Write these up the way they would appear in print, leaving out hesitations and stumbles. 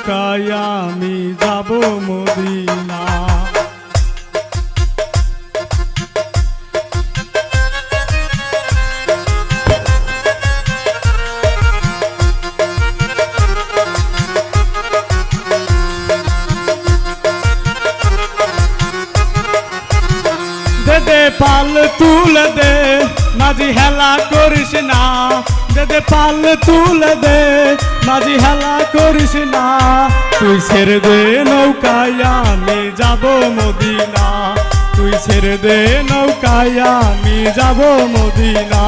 নৌকায় আমি যাব মদিনা। দে দে পাল তুলে দে মাঝি হেলা করিস না, দে দে পাল তুলে দে মাঝি হেলা করিস না। তুই ছেড়ে দে নৌকায় আমি যাব মদিনা, তুই ছেড়ে দে নৌকায় আমি যাব মদিনা।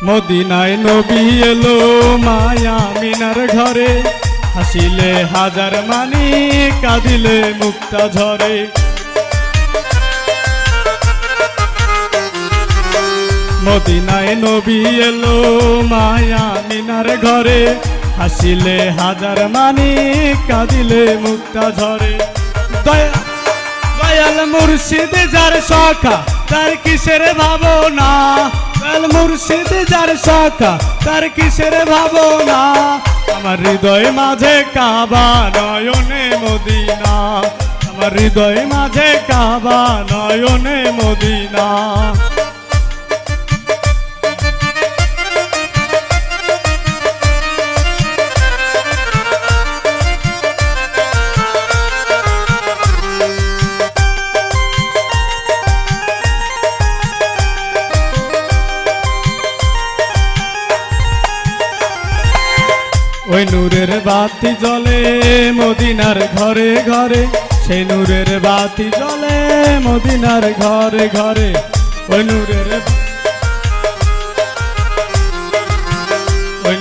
মদিনায় নবী এলো মায়া মিনার ঘরে, হাসিলে হাজার মানি কাঁদিলে মুক্তা ঝরে। মদিনায় নবী এলো মায়া মিনার ঘরে, হাসিলে হাজার মানি কাঁদিলে মুক্তা ঝরে। দয়াল মুর্শিদ যার সখা তার কিসের ভাবনা, দয়াল মুর্শিদ যার সখা তার কিসের ভাবনা। আমার হৃদয় মাঝে কাবা নয়নে মদিনা, আমার হৃদয় মাঝে কাবা নয়নে মদিনা। ওই নূরের বাতি জ্বলে মদিনার ঘরে ঘরে, সেই নূরের বাতি জ্বলে মদিনার ঘরে ঘরে। ওই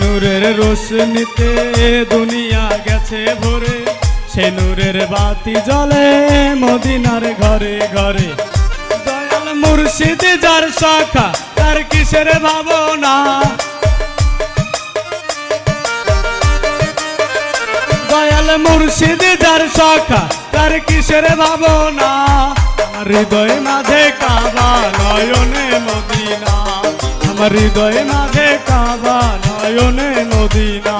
নূরের রোশনীতে দুনিয়া গেছে ভরে, সেই নূরের বাতি জ্বলে মদিনার ঘরে ঘরে। দয়াল মুর্শিদ যার সখা তার কিসের ভাবনা, দয়াল মুর্শিদ যার সখা তার কিসের ভাবনা। আমার হৃদয় মাঝে কাবা নয়নে মদিনা, আমার হৃদয় মাঝে কাবা নয়নে মদিনা।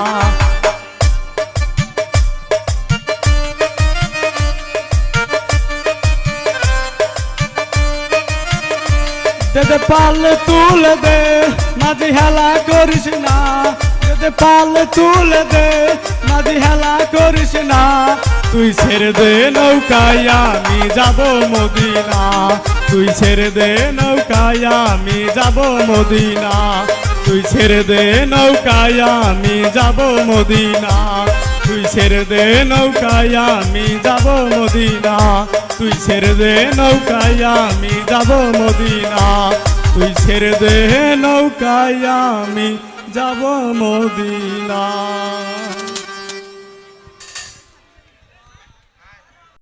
দে দে পাল তুলে দে মাঝি হেলা করিস না, দে দে পাল তুলে দে মাঝি হেলা করিস না। তুই ছেড়ে দে নৌকায় আমি যাব মদিনা, তুই ছেড়ে দে নৌকায় আমি যাব মদিনা, তুই ছেড়ে দে নৌকায় আমি যাব মদিনা, তুই ছেড়ে দে নৌকায় আমি যাব মদিনা, তুই ছেড়ে দে নৌকায় আমি যাব মদিনা, তুই ছেড়ে দে নৌকায় আমি যাব মদিনা।